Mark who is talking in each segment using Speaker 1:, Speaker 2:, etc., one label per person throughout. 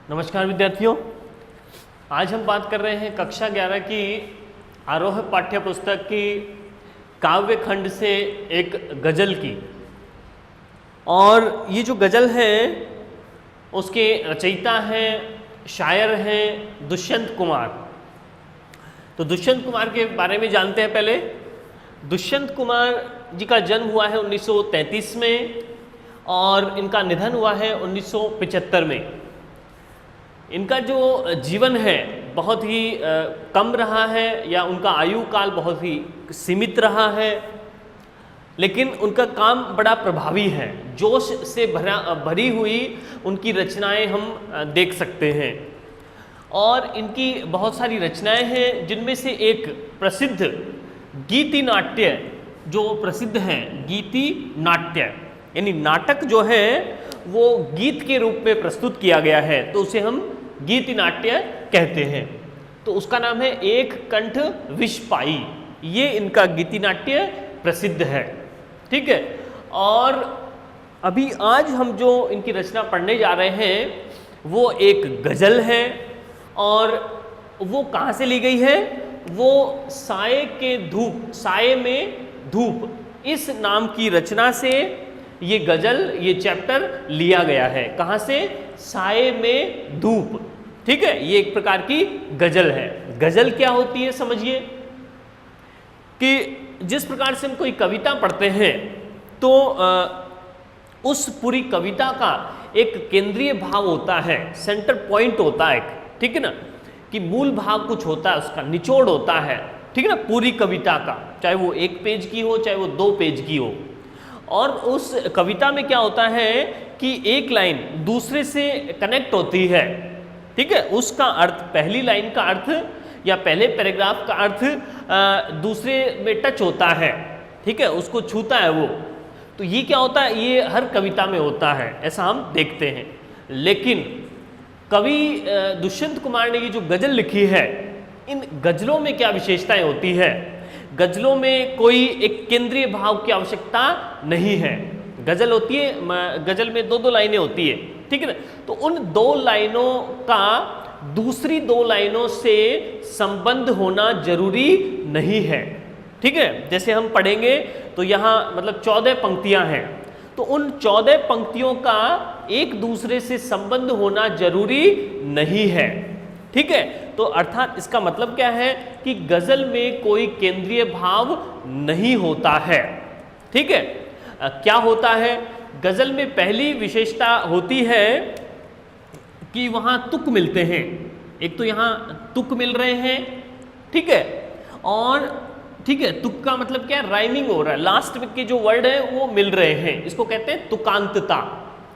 Speaker 1: नमस्कार विद्यार्थियों, आज हम बात कर रहे हैं कक्षा 11 की आरोह पाठ्य पुस्तक की काव्य खंड से एक गज़ल की। और ये जो गज़ल है उसके रचयिता हैं, शायर हैं दुष्यंत कुमार। तो दुष्यंत कुमार के बारे में जानते हैं। पहले दुष्यंत कुमार जी का जन्म हुआ है 1933 में और इनका निधन हुआ है 1975 में। इनका जो जीवन है बहुत ही कम रहा है, या उनका आयु काल बहुत ही सीमित रहा है, लेकिन उनका काम बड़ा प्रभावी है। जोश से भरी हुई उनकी रचनाएं हम देख सकते हैं। और इनकी बहुत सारी रचनाएं हैं, जिनमें से एक प्रसिद्ध गीति नाट्य जो प्रसिद्ध है, गीति नाट्य यानी नाटक जो है वो गीत के रूप में प्रस्तुत किया गया है, तो उसे हम गीति नाट्य कहते हैं। तो उसका नाम है एक कंठ विष पाई। ये इनका गीति नाट्य प्रसिद्ध है, ठीक है। और अभी आज हम जो इनकी रचना पढ़ने जा रहे हैं वो एक गज़ल है। और वो कहाँ से ली गई है? वो साये के धूप, साये में धूप, इस नाम की रचना से ये गज़ल, ये चैप्टर लिया गया है। कहाँ से? साये में धूप, ठीक है। ये एक प्रकार की गज़ल है। गज़ल क्या होती है समझिए कि जिस प्रकार से हम कोई कविता पढ़ते हैं तो उस पूरी कविता का एक केंद्रीय भाव होता है, सेंटर पॉइंट होता है, ठीक है ना, कि मूल भाव कुछ होता है, उसका निचोड़ होता है, ठीक है ना, पूरी कविता का, चाहे वो 1 पेज की हो चाहे वो 2 पेज की हो। और उस कविता में क्या होता है कि एक लाइन दूसरे से कनेक्ट होती है, ठीक है। उसका अर्थ, पहली लाइन का अर्थ या पहले पैराग्राफ का अर्थ दूसरे में टच होता है, ठीक है, उसको छूता है वो। तो ये क्या होता है, ये हर कविता में होता है, ऐसा हम देखते हैं। लेकिन कवि दुष्यंत कुमार ने ये जो गज़ल लिखी है, इन गज़लों में क्या विशेषताएं होती है? गज़लों में कोई एक केंद्रीय भाव की आवश्यकता नहीं है। गज़ल होती है, गज़ल में 2-2 लाइनें होती है, ठीक है ना। तो उन 2 लाइनों का दूसरी 2 लाइनों से संबंध होना जरूरी नहीं है, ठीक है। जैसे हम पढ़ेंगे तो यहाँ मतलब 14 पंक्तियाँ हैं, तो उन 14 पंक्तियों का एक दूसरे से संबंध होना जरूरी नहीं है, ठीक है। तो अर्थात इसका मतलब क्या है कि गज़ल में कोई केंद्रीय भाव नहीं होता है, ठीक है। क्या होता है? गज़ल में पहली विशेषता होती है कि वहाँ तुक मिलते हैं। एक तो यहाँ तुक मिल रहे हैं, ठीक है। और ठीक है, तुक का मतलब क्या है? राइमिंग हो रहा है, लास्ट में के जो वर्ड है वो मिल रहे हैं, इसको कहते हैं तुकांतता,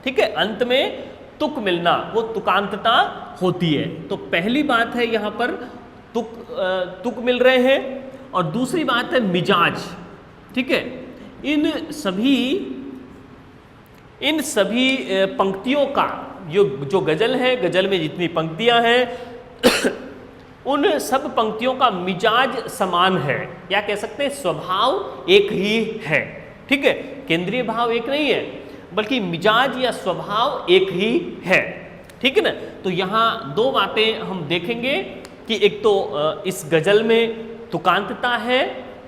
Speaker 1: ठीक है। अंत में तुक मिलना, वो तुकांतता होती है। तो पहली बात है यहाँ पर तुक मिल रहे हैं। और दूसरी बात है मिजाज, ठीक है। इन सभी पंक्तियों का जो गज़ल है, गज़ल में जितनी पंक्तियां हैं उन सब पंक्तियों का मिजाज समान है, या कह सकते हैं स्वभाव एक ही है, ठीक है। केंद्रीय भाव एक नहीं है, बल्कि मिजाज या स्वभाव एक ही है, ठीक है ना। तो यहाँ 2 बातें हम देखेंगे कि एक तो इस गज़ल में तुकांतता है,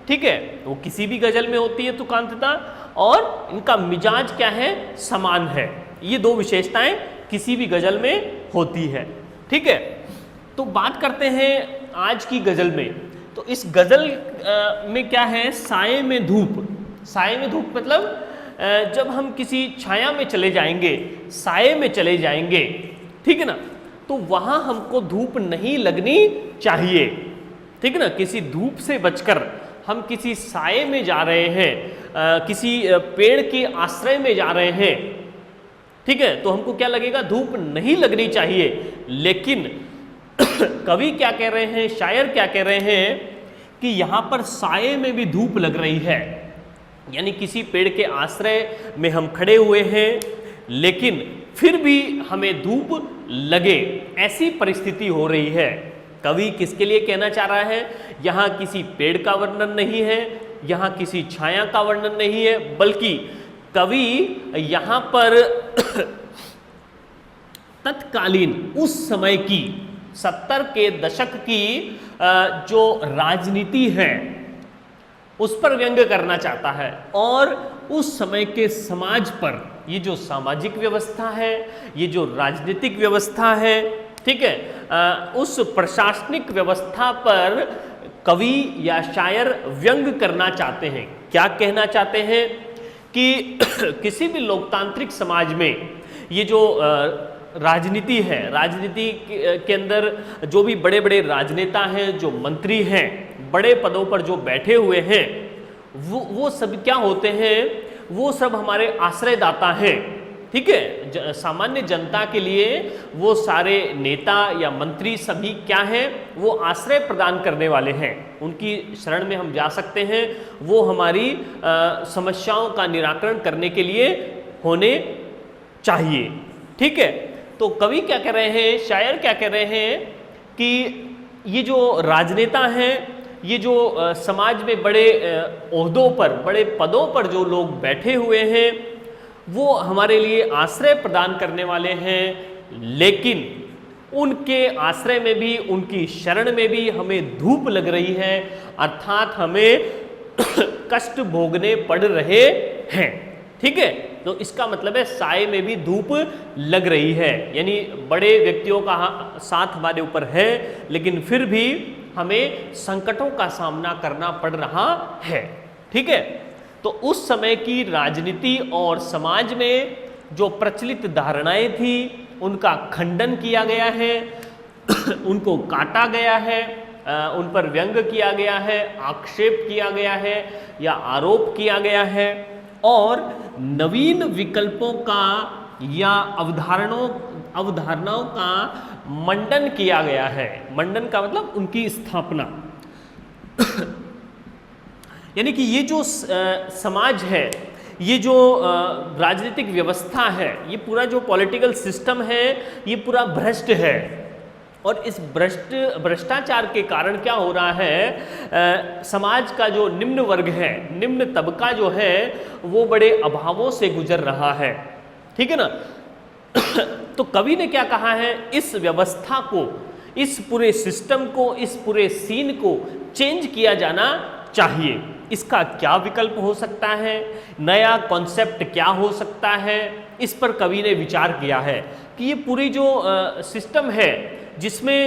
Speaker 1: ठीक है, वो किसी भी गज़ल में होती है तुकांतता, और इनका मिजाज क्या है? समान है। ये 2 विशेषताएं किसी भी गज़ल में होती है, ठीक है। तो बात करते हैं आज की गज़ल में। तो इस गज़ल में क्या है? साये में धूप। साये में धूप मतलब जब हम किसी छाया में चले जाएंगे, साये में चले जाएंगे, ठीक है ना, तो वहाँ हमको धूप नहीं लगनी चाहिए, ठीक है ना। किसी धूप से बचकर हम किसी साये में जा रहे हैं, किसी पेड़ के आश्रय में जा रहे हैं, ठीक है, तो हमको क्या लगेगा? धूप नहीं लगनी चाहिए। लेकिन कवि क्या कह रहे हैं, शायर क्या कह रहे हैं कि यहाँ पर साये में भी धूप लग रही है, यानी किसी पेड़ के आश्रय में हम खड़े हुए हैं लेकिन फिर भी हमें धूप लगे, ऐसी परिस्थिति हो रही है। कवि किसके लिए कहना चाह रहा है? यहाँ किसी पेड़ का वर्णन नहीं है, यहाँ किसी छाया का वर्णन नहीं है, बल्कि कवि यहाँ पर तत्कालीन उस समय की 70 के दशक की जो राजनीति है उस पर व्यंग्य करना चाहता है और उस समय के समाज पर, ये जो सामाजिक व्यवस्था है, ये जो राजनीतिक व्यवस्था है, ठीक है, उस प्रशासनिक व्यवस्था पर कवि या शायर व्यंग्य करना चाहते हैं। क्या कहना चाहते हैं कि किसी भी लोकतांत्रिक समाज में ये जो राजनीति है, राजनीति के अंदर जो भी बड़े बड़े राजनेता हैं, जो मंत्री हैं, बड़े पदों पर जो बैठे हुए हैं, वो सब क्या होते हैं, वो सब हमारे आश्रयदाता हैं, ठीक है। सामान्य जनता के लिए वो सारे नेता या मंत्री सभी क्या हैं, वो आश्रय प्रदान करने वाले हैं, उनकी शरण में हम जा सकते हैं, वो हमारी समस्याओं का निराकरण करने के लिए होने चाहिए, ठीक है। तो कवि क्या कह रहे हैं, शायर क्या कह रहे हैं कि ये जो राजनेता हैं, ये जो समाज में बड़े ओहदों पर, बड़े पदों पर जो लोग बैठे हुए हैं, वो हमारे लिए आश्रय प्रदान करने वाले हैं, लेकिन उनके आश्रय में भी, उनकी शरण में भी हमें धूप लग रही है, अर्थात हमें कष्ट भोगने पड़ रहे हैं, ठीक है। तो इसका मतलब है साए में भी धूप लग रही है, यानी बड़े व्यक्तियों का साथ हमारे ऊपर है, लेकिन फिर भी हमें संकटों का सामना करना पड़ रहा है, ठीक है। तो उस समय की राजनीति और समाज में जो प्रचलित धारणाएं थी उनका खंडन किया गया है, उनको काटा गया है, उन पर व्यंग्य किया गया है, आक्षेप किया गया है या आरोप किया गया है, और नवीन विकल्पों का या अवधारणाओं का मंडन किया गया है। मंडन का मतलब उनकी स्थापना यानी कि ये जो समाज है, ये जो राजनीतिक व्यवस्था है, ये पूरा जो पॉलिटिकल सिस्टम है, ये पूरा भ्रष्ट है। और इस भ्रष्टाचार के कारण क्या हो रहा है, समाज का जो निम्न वर्ग है, निम्न तबका जो है, वो बड़े अभावों से गुजर रहा है, ठीक है ना। तो कवि ने क्या कहा है, इस व्यवस्था को, इस पूरे सिस्टम को, इस पूरे सीन को चेंज किया जाना चाहिए। इसका क्या विकल्प हो सकता है, नया कॉन्सेप्ट क्या हो सकता है, इस पर कवि ने विचार किया है कि ये पूरी जो सिस्टम है जिसमें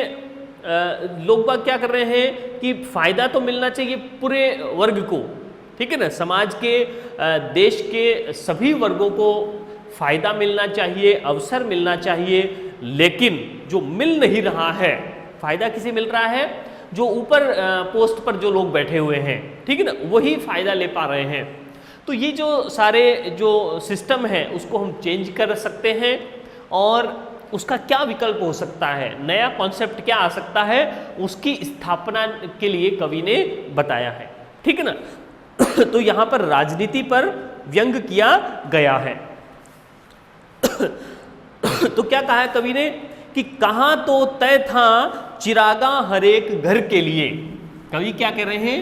Speaker 1: लोग बाग क्या कर रहे हैं कि फायदा तो मिलना चाहिए पूरे वर्ग को, ठीक है ना, समाज के देश के सभी वर्गों को फायदा मिलना चाहिए, अवसर मिलना चाहिए, लेकिन जो मिल नहीं रहा है, फायदा किसे मिल रहा है, जो ऊपर पोस्ट पर जो लोग बैठे हुए हैं, ठीक है ना, वही फायदा ले पा रहे हैं। तो ये जो सारे जो सिस्टम है उसको हम चेंज कर सकते हैं, और उसका क्या विकल्प हो सकता है, नया कॉन्सेप्ट क्या आ सकता है, उसकी स्थापना के लिए कवि ने बताया है, ठीक है ना। तो यहाँ पर राजनीति पर व्यंग्य किया गया है। तो क्या कहा है कवि ने कि कहाँ तो तय था चिरागा हर एक घर के लिए। कवि क्या कह रहे हैं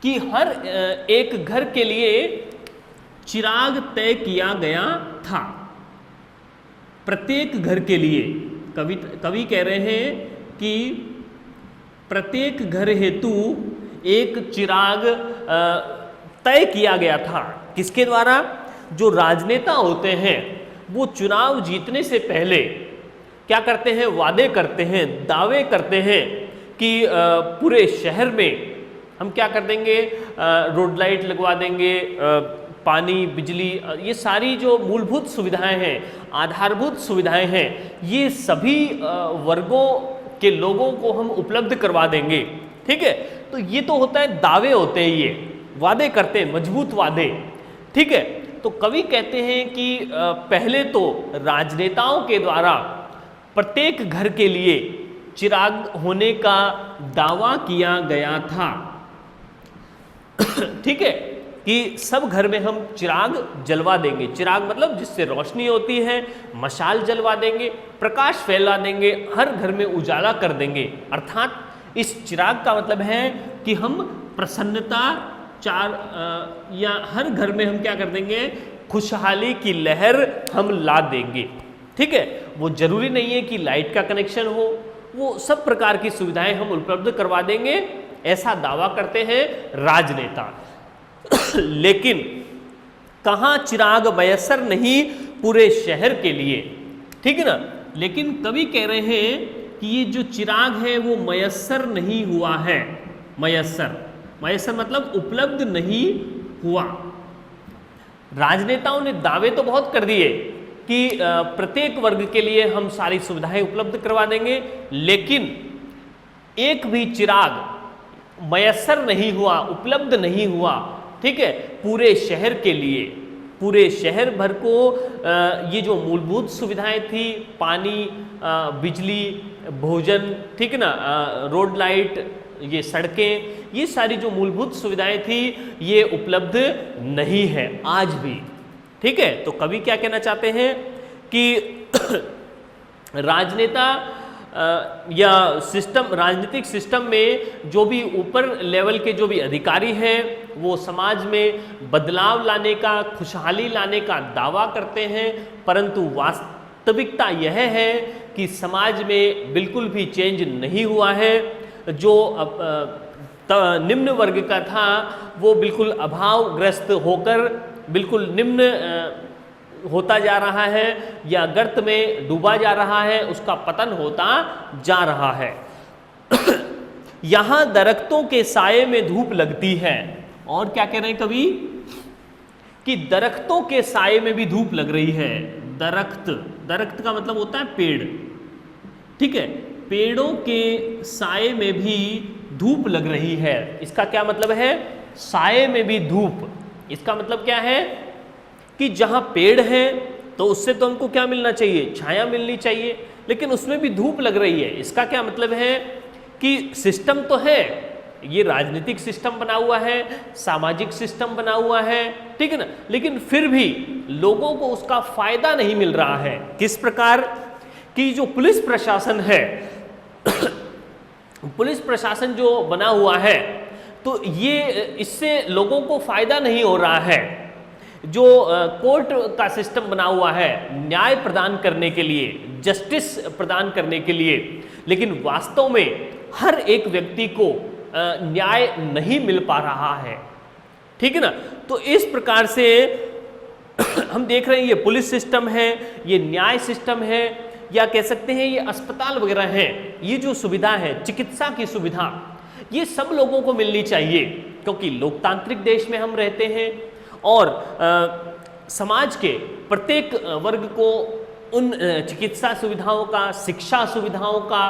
Speaker 1: कि हर एक घर के लिए चिराग तय किया गया था, प्रत्येक घर के लिए। कवि कह रहे हैं कि प्रत्येक घर हेतु एक चिराग तय किया गया था। किसके द्वारा? जो राजनेता होते हैं वो चुनाव जीतने से पहले क्या करते हैं, वादे करते हैं, दावे करते हैं कि पूरे शहर में हम क्या कर देंगे, रोड लाइट लगवा देंगे, पानी, बिजली, ये सारी जो मूलभूत सुविधाएं हैं, आधारभूत सुविधाएं हैं, ये सभी वर्गों के लोगों को हम उपलब्ध करवा देंगे, ठीक है। तो ये तो होता है, दावे होते हैं, ये वादे करते हैं, मजबूत वादे, ठीक है। तो कवि कहते हैं कि पहले तो राजनेताओं के द्वारा प्रत्येक घर के लिए चिराग होने का दावा किया गया था, ठीक है, कि सब घर में हम चिराग जलवा देंगे। चिराग मतलब जिससे रोशनी होती है, मशाल जलवा देंगे, प्रकाश फैला देंगे, हर घर में उजाला कर देंगे। अर्थात इस चिराग का मतलब है कि हम प्रसन्नता या हर घर में हम क्या कर देंगे, खुशहाली की लहर हम ला देंगे, ठीक है, वो जरूरी नहीं है कि लाइट का कनेक्शन हो, वो सब प्रकार की सुविधाएं हम उपलब्ध करवा देंगे, ऐसा दावा करते हैं राजनेता। लेकिन कहां चिराग मयस्सर नहीं पूरे शहर के लिए, ठीक है ना। लेकिन कवि कह रहे हैं कि ये जो चिराग है वो मयस्सर नहीं हुआ है। मयस्सर मतलब उपलब्ध नहीं हुआ। राजनेताओं ने दावे तो बहुत कर दिए कि प्रत्येक वर्ग के लिए हम सारी सुविधाएं उपलब्ध करवा देंगे, लेकिन एक भी चिराग मयस्सर नहीं हुआ, उपलब्ध नहीं हुआ, ठीक है, पूरे शहर के लिए। पूरे शहर भर को ये जो मूलभूत सुविधाएं थी, पानी, बिजली, भोजन, ठीक है ना, रोड लाइट, ये सड़कें, ये सारी जो मूलभूत सुविधाएं थी ये उपलब्ध नहीं है आज भी, ठीक है। तो कवि क्या कहना चाहते हैं कि राजनेता या सिस्टम, राजनीतिक सिस्टम में जो भी ऊपर लेवल के जो भी अधिकारी हैं वो समाज में बदलाव लाने का, खुशहाली लाने का दावा करते हैं, परंतु वास्तविकता यह है कि समाज में बिल्कुल भी चेंज नहीं हुआ है। जो निम्न वर्ग का था वो बिल्कुल अभावग्रस्त होकर बिल्कुल निम्न होता जा रहा है या गर्त में डूबा जा रहा है, उसका पतन होता जा रहा है। यहां दरख्तों के साये में धूप लगती है। और क्या कह रहे हैं कवि कि दरख्तों के साये में भी धूप लग रही है। दरख्त का मतलब होता है पेड़, ठीक है, पेड़ों के साये में भी धूप लग रही है। इसका क्या मतलब है, साये में भी धूप, इसका मतलब क्या है कि जहां पेड़ है तो उससे तो हमको क्या मिलना चाहिए, छाया मिलनी चाहिए, लेकिन उसमें भी धूप लग रही है। इसका क्या मतलब है कि सिस्टम तो है, ये राजनीतिक सिस्टम बना हुआ है, सामाजिक सिस्टम बना हुआ है, ठीक है ना, लेकिन फिर भी लोगों को उसका फायदा नहीं मिल रहा है। किस प्रकार कि जो पुलिस प्रशासन है पुलिस प्रशासन जो बना हुआ है तो ये इससे लोगों को फायदा नहीं हो रहा है। जो कोर्ट का सिस्टम बना हुआ है न्याय प्रदान करने के लिए, जस्टिस प्रदान करने के लिए, लेकिन वास्तव में हर एक व्यक्ति को न्याय नहीं मिल पा रहा है, ठीक है ना। तो इस प्रकार से हम देख रहे हैं ये पुलिस सिस्टम है, ये न्याय सिस्टम है, या कह सकते हैं ये अस्पताल वगैरह है, ये जो सुविधा है, चिकित्सा की सुविधा, ये सब लोगों को मिलनी चाहिए, क्योंकि लोकतांत्रिक देश में हम रहते हैं और समाज के प्रत्येक वर्ग को उन चिकित्सा सुविधाओं का, शिक्षा सुविधाओं का,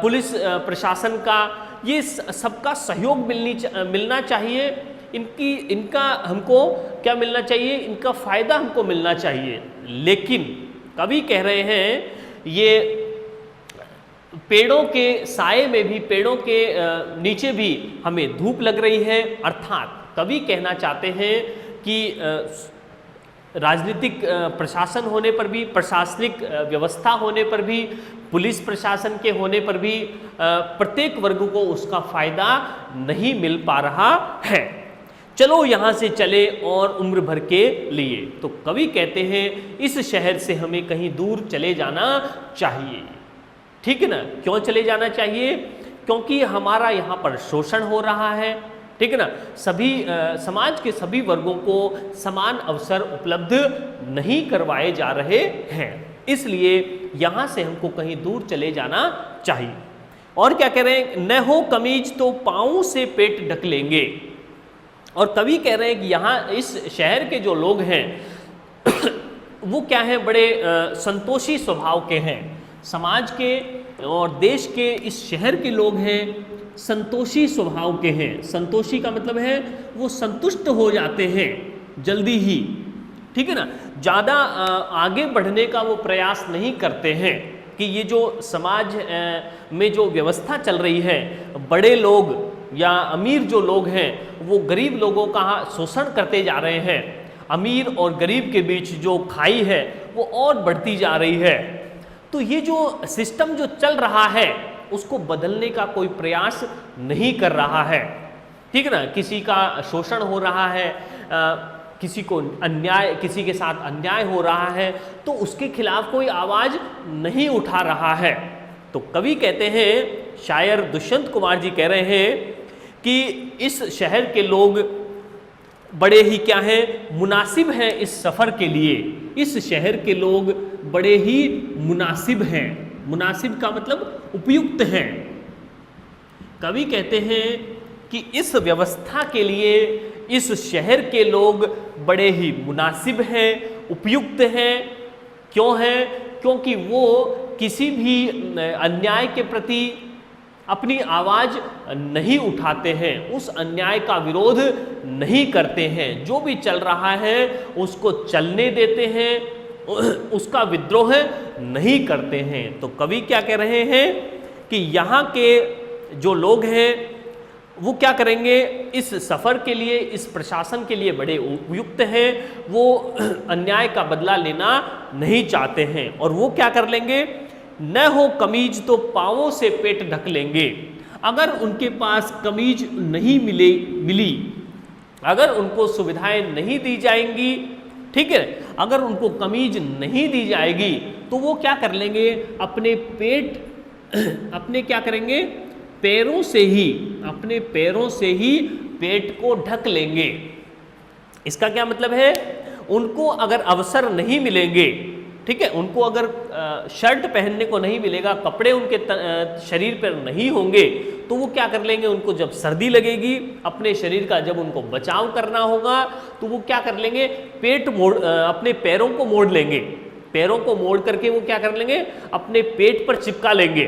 Speaker 1: पुलिस प्रशासन का, ये सबका सहयोग मिलना चाहिए। इनका हमको क्या मिलना चाहिए, इनका फायदा हमको मिलना चाहिए। लेकिन कवि कह रहे हैं ये पेड़ों के साये में भी, पेड़ों के नीचे भी हमें धूप लग रही है। अर्थात कवि कहना चाहते हैं कि राजनीतिक प्रशासन होने पर भी, प्रशासनिक व्यवस्था होने पर भी, पुलिस प्रशासन के होने पर भी प्रत्येक वर्ग को उसका फायदा नहीं मिल पा रहा है। चलो यहाँ से चले और उम्र भर के लिए। तो कवि कहते हैं इस शहर से हमें कहीं दूर चले जाना चाहिए, ठीक है ना। क्यों चले जाना चाहिए, क्योंकि हमारा यहाँ पर शोषण हो रहा है, ठीक है ना। सभी समाज के सभी वर्गों को समान अवसर उपलब्ध नहीं करवाए जा रहे हैं, इसलिए यहाँ से हमको कहीं दूर चले जाना चाहिए। और क्या कह रहे हैं, न हो कमीज तो पाँव से पेट ढक लेंगे। और कवि कह रहे हैं कि यहाँ इस शहर के जो लोग हैं वो क्या है, बड़े संतोषी स्वभाव के हैं। समाज के और देश के इस शहर के लोग हैं संतोषी स्वभाव के हैं। संतोषी का मतलब है वो संतुष्ट हो जाते हैं जल्दी ही, ठीक है ना, ज़्यादा आगे बढ़ने का वो प्रयास नहीं करते हैं कि ये जो समाज में जो व्यवस्था चल रही है, बड़े लोग या अमीर जो लोग हैं वो गरीब लोगों का शोषण करते जा रहे हैं। अमीर और गरीब के बीच जो खाई है वो और बढ़ती जा रही है। तो ये जो सिस्टम जो चल रहा है उसको बदलने का कोई प्रयास नहीं कर रहा है, ठीक है ना। किसी का शोषण हो रहा है, किसी को अन्याय, किसी के साथ अन्याय हो रहा है तो उसके खिलाफ कोई आवाज नहीं उठा रहा है। तो कवि कहते हैं, शायर दुष्यंत कुमार जी कह रहे हैं कि इस शहर के लोग बड़े ही क्या हैं, मुनासिब हैं इस सफर के लिए। इस शहर के लोग बड़े ही मुनासिब हैं। मुनासिब का मतलब उपयुक्त हैं। कवि कहते हैं कि इस व्यवस्था के लिए इस शहर के लोग बड़े ही मुनासिब हैं, उपयुक्त हैं। क्यों हैं? क्योंकि वो किसी भी अन्याय के प्रति अपनी आवाज नहीं उठाते हैं, उस अन्याय का विरोध नहीं करते हैं। जो भी चल रहा है उसको चलने देते हैं, उसका विद्रोह नहीं करते हैं। तो कवि क्या कह रहे हैं कि यहाँ के जो लोग हैं वो क्या करेंगे, इस सफर के लिए, इस प्रशासन के लिए बड़े उपयुक्त हैं। वो अन्याय का बदला लेना नहीं चाहते हैं और वो क्या कर लेंगे, न हो कमीज तो पांवों से पेट ढक लेंगे। अगर उनके पास कमीज नहीं मिली, अगर उनको सुविधाएं नहीं दी जाएंगी, ठीक है, अगर उनको कमीज नहीं दी जाएगी तो वो क्या कर लेंगे, अपने क्या करेंगे, पैरों से ही, अपने पैरों से ही पेट को ढक लेंगे। इसका क्या मतलब है, उनको अगर अवसर नहीं मिलेंगे, ठीक है, उनको अगर शर्ट पहनने को नहीं मिलेगा, कपड़े उनके शरीर पर नहीं होंगे तो वो क्या कर लेंगे, उनको जब सर्दी लगेगी, अपने शरीर का जब उनको बचाव करना होगा तो वो क्या कर लेंगे, अपने पैरों को मोड़ लेंगे। पैरों को मोड़ करके वो क्या कर लेंगे, अपने पेट पर चिपका लेंगे,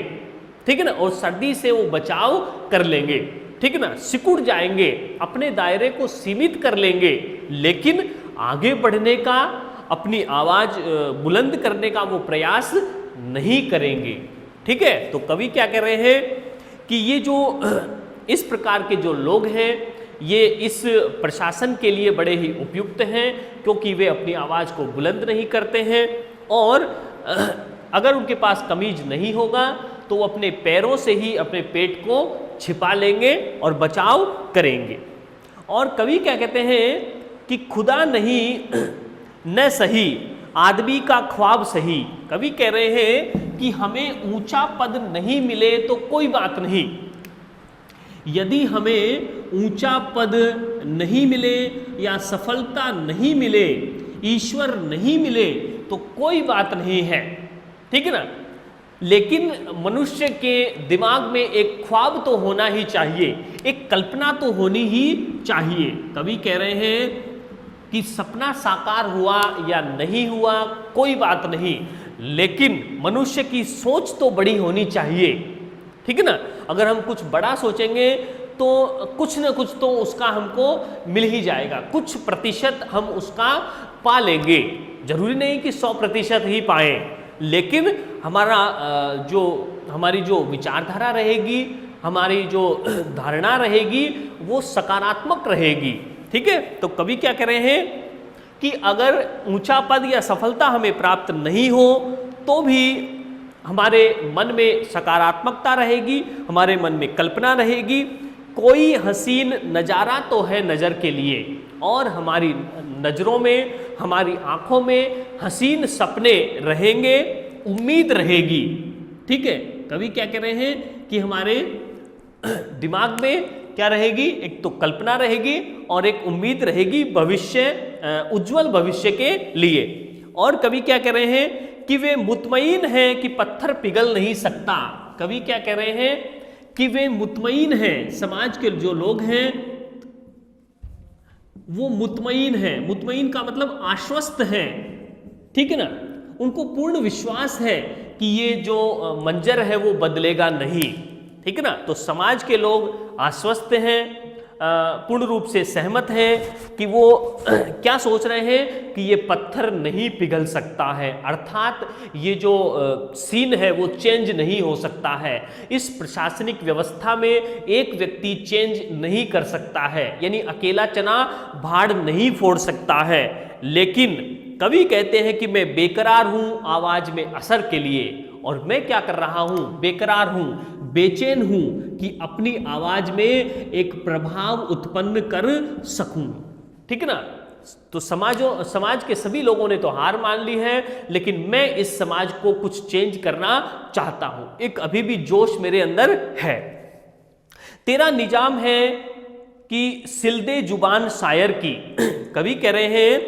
Speaker 1: ठीक है ना, और सर्दी से वो बचाव कर लेंगे, ठीक है ना, सिकुड़ जाएंगे, अपने दायरे को सीमित कर लेंगे, लेकिन आगे बढ़ने का, अपनी आवाज बुलंद करने का वो प्रयास नहीं करेंगे। ठीक है, तो कवि क्या कह रहे हैं कि ये जो इस प्रकार के जो लोग हैं ये इस प्रशासन के लिए बड़े ही उपयुक्त हैं, क्योंकि वे अपनी आवाज को बुलंद नहीं करते हैं और अगर उनके पास कमीज नहीं होगा तो वो अपने पैरों से ही अपने पेट को छिपा लेंगे और बचाव करेंगे। और कवि क्या कहते हैं कि खुदा नहीं न सही आदमी का ख्वाब सही। कवि कह रहे हैं कि हमें ऊंचा पद नहीं मिले तो कोई बात नहीं, यदि हमें ऊंचा पद नहीं मिले या सफलता नहीं मिले, ईश्वर नहीं मिले तो कोई बात नहीं है, ठीक है ना, लेकिन मनुष्य के दिमाग में एक ख्वाब तो होना ही चाहिए, एक कल्पना तो होनी ही चाहिए। कवि कह रहे हैं कि सपना साकार हुआ या नहीं हुआ कोई बात नहीं, लेकिन मनुष्य की सोच तो बड़ी होनी चाहिए, ठीक है ना। अगर हम कुछ बड़ा सोचेंगे तो कुछ न कुछ तो उसका हमको मिल ही जाएगा, कुछ प्रतिशत हम उसका पा लेंगे। जरूरी नहीं कि 100% ही पाएं, लेकिन हमारी जो विचारधारा रहेगी, हमारी जो धारणा रहेगी वो सकारात्मक रहेगी। ठीक है, तो कवि क्या कह रहे हैं कि अगर ऊंचा पद या सफलता हमें प्राप्त नहीं हो तो भी हमारे मन में सकारात्मकता रहेगी, हमारे मन में कल्पना रहेगी। कोई हसीन नज़ारा तो है नज़र के लिए, और हमारी नज़रों में, हमारी आँखों में हसीन सपने रहेंगे, उम्मीद रहेगी। ठीक है, कवि क्या कह रहे हैं कि हमारे दिमाग में क्या रहेगी, एक तो कल्पना रहेगी और एक उम्मीद रहेगी भविष्य, उज्जवल भविष्य के लिए। और कवि क्या कह रहे हैं कि वे मुतमईन हैं कि पत्थर पिघल नहीं सकता। कवि क्या कह रहे हैं कि वे मुतमईन हैं, समाज के जो लोग हैं वो मुतमईन हैं। मुतमईन का मतलब आश्वस्त हैं, ठीक है ना, उनको पूर्ण विश्वास है कि ये जो मंजर है वो बदलेगा नहीं, ठीक है ना। तो समाज के लोग आश्वस्त हैं, पूर्ण रूप से सहमत हैं कि वो क्या सोच रहे हैं कि ये पत्थर नहीं पिघल सकता है, अर्थात ये जो सीन है वो चेंज नहीं हो सकता है। इस प्रशासनिक व्यवस्था में एक व्यक्ति चेंज नहीं कर सकता है, यानी अकेला चना भाड़ नहीं फोड़ सकता है। लेकिन कवि कहते हैं कि मैं बेकरार हूं आवाज में असर के लिए, और मैं क्या कर रहा हूं, बेकरार हूं, बेचैन हूं कि अपनी आवाज में एक प्रभाव उत्पन्न कर सकूं। ठीक है ना, तो समाज के सभी लोगों ने तो हार मान ली है, लेकिन मैं इस समाज को कुछ चेंज करना चाहता हूं, एक अभी भी जोश मेरे अंदर है। तेरा निजाम है कि सिलदे जुबान शायर की, कवि कह रहे हैं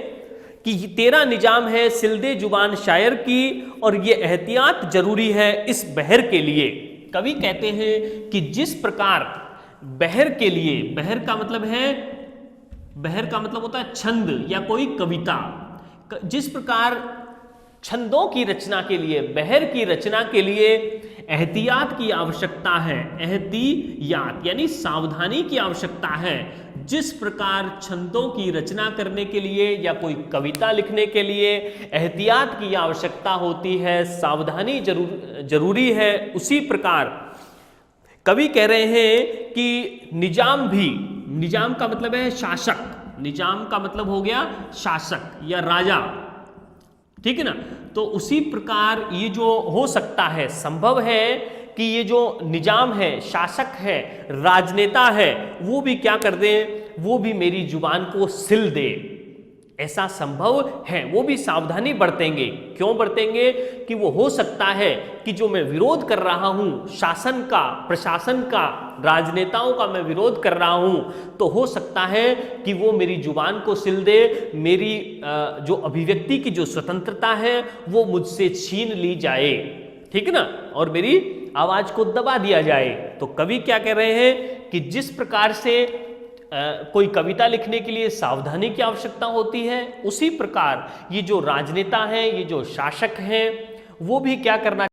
Speaker 1: कि तेरा निजाम है सिलदे जुबान शायर की, और ये एहतियात जरूरी है इस बहर के लिए। कवि कहते हैं कि जिस प्रकार बहर के लिए, बहर का मतलब है, बहर का मतलब होता है छंद या कोई कविता, जिस प्रकार छंदों की रचना के लिए, बहर की रचना के लिए एहतियात की आवश्यकता है, एहतियात यानी सावधानी की आवश्यकता है, जिस प्रकार छंदों की रचना करने के लिए या कोई कविता लिखने के लिए एहतियात की आवश्यकता होती है, सावधानी जरूरी है, उसी प्रकार कवि कह रहे हैं कि निजाम भी, निजाम का मतलब है शासक, निजाम का मतलब हो गया शासक या राजा, ठीक है ना। तो उसी प्रकार ये जो हो सकता है, संभव है कि ये जो निजाम है, शासक है, राजनेता है, वो भी क्या कर दे, वो भी मेरी जुबान को सिल दे, ऐसा संभव है। वो भी सावधानी बरतेंगे। क्यों बरतेंगे? कि वो हो सकता है कि जो मैं विरोध कर रहा हूं, शासन का, प्रशासन का, राजनेताओं का मैं विरोध कर रहा हूं, तो हो सकता है कि वो मेरी जुबान को सिल दे, मेरी जो अभिव्यक्ति की जो स्वतंत्रता है वो मुझसे छीन ली जाए, ठीक है ना, और मेरी आवाज को दबा दिया जाए। तो कवि क्या कह रहे हैं कि जिस प्रकार से कोई कविता लिखने के लिए सावधानी की आवश्यकता होती है, उसी प्रकार ये जो राजनेता हैं, ये जो शासक हैं, वो भी क्या करना